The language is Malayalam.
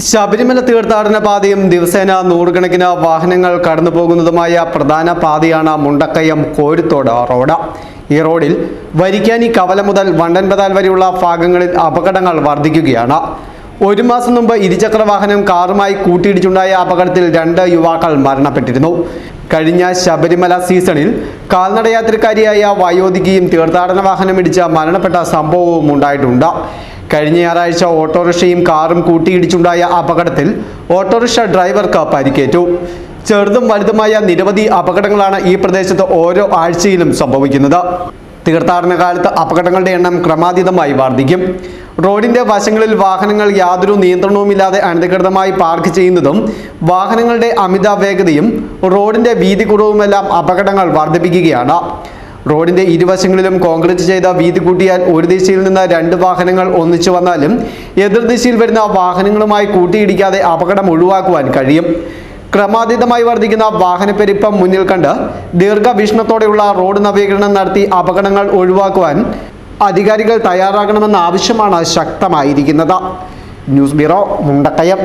ശബരിമല തീർത്ഥാടന പാതയും ദിവസേന നൂറുകണക്കിന് വാഹനങ്ങൾ കടന്നു പോകുന്നതുമായ പ്രധാന പാതയാണ് മുണ്ടക്കയം കോരുത്തോട് റോഡ്. ഈ റോഡിൽ വരിക്കാനി കവല മുതൽ വണ്ടൻപതാൽ വരെയുള്ള ഭാഗങ്ങളിൽ അപകടങ്ങൾ വർദ്ധിക്കുകയാണ്. ഒരു മാസം മുമ്പ് ഇരുചക്ര വാഹനം കാറുമായി കൂട്ടിയിടിച്ചുണ്ടായ അപകടത്തിൽ 2 യുവാക്കൾ മരണപ്പെട്ടിരുന്നു. കഴിഞ്ഞ ശബരിമല സീസണിൽ കാൽനടയാത്രക്കാരിയായ വയോധികയും തീർത്ഥാടന വാഹനം ഇടിച്ച് മരണപ്പെട്ട സംഭവവും ഉണ്ടായിട്ടുണ്ട്. കഴിഞ്ഞ ഞായറാഴ്ച ഓട്ടോറിക്ഷയും കാറും കൂട്ടിയിടിച്ചുണ്ടായ അപകടത്തിൽ ഓട്ടോറിക്ഷ ഡ്രൈവർക്ക് പരിക്കേറ്റു. ചെറുതും വലുതുമായ നിരവധി അപകടങ്ങളാണ് ഈ പ്രദേശത്ത് ഓരോ ആഴ്ചയിലും സംഭവിക്കുന്നത്. തീർത്ഥാടന കാലത്ത് അപകടങ്ങളുടെ എണ്ണം ക്രമാതീതമായി വർദ്ധിക്കും. റോഡിന്റെ വശങ്ങളിൽ വാഹനങ്ങൾ യാതൊരു നിയന്ത്രണവുമില്ലാതെ അനധികൃതമായി പാർക്ക് ചെയ്യുന്നതും വാഹനങ്ങളുടെ അമിത വേഗതയും റോഡിന്റെ വീതി കുറവുമെല്ലാം അപകടങ്ങൾ വർദ്ധിപ്പിക്കുകയാണ്. റോഡിന്റെ ഇരുവശങ്ങളിലും കോൺക്രീറ്റ് ചെയ്ത വീതി കൂട്ടിയാൽ ഒരു ദിശയിൽ നിന്ന് 2 വാഹനങ്ങൾ ഒന്നിച്ചു വന്നാലും എതിർദിശയിൽ വരുന്ന വാഹനങ്ങളുമായി കൂട്ടിയിടിക്കാതെ അപകടം ഒഴിവാക്കുവാൻ കഴിയും. ക്രമാതീതമായി വർദ്ധിക്കുന്ന വാഹനപ്പെരുപ്പം മുന്നിൽ കണ്ട് ദീർഘവീക്ഷണത്തോടെയുള്ള റോഡ് നവീകരണം നടത്തി അപകടങ്ങൾ ഒഴിവാക്കുവാൻ അധികാരികൾ തയ്യാറാകണമെന്ന ആവശ്യമാണ് ശക്തമായിരിക്കുന്നത്. News bureau, Mundakayam.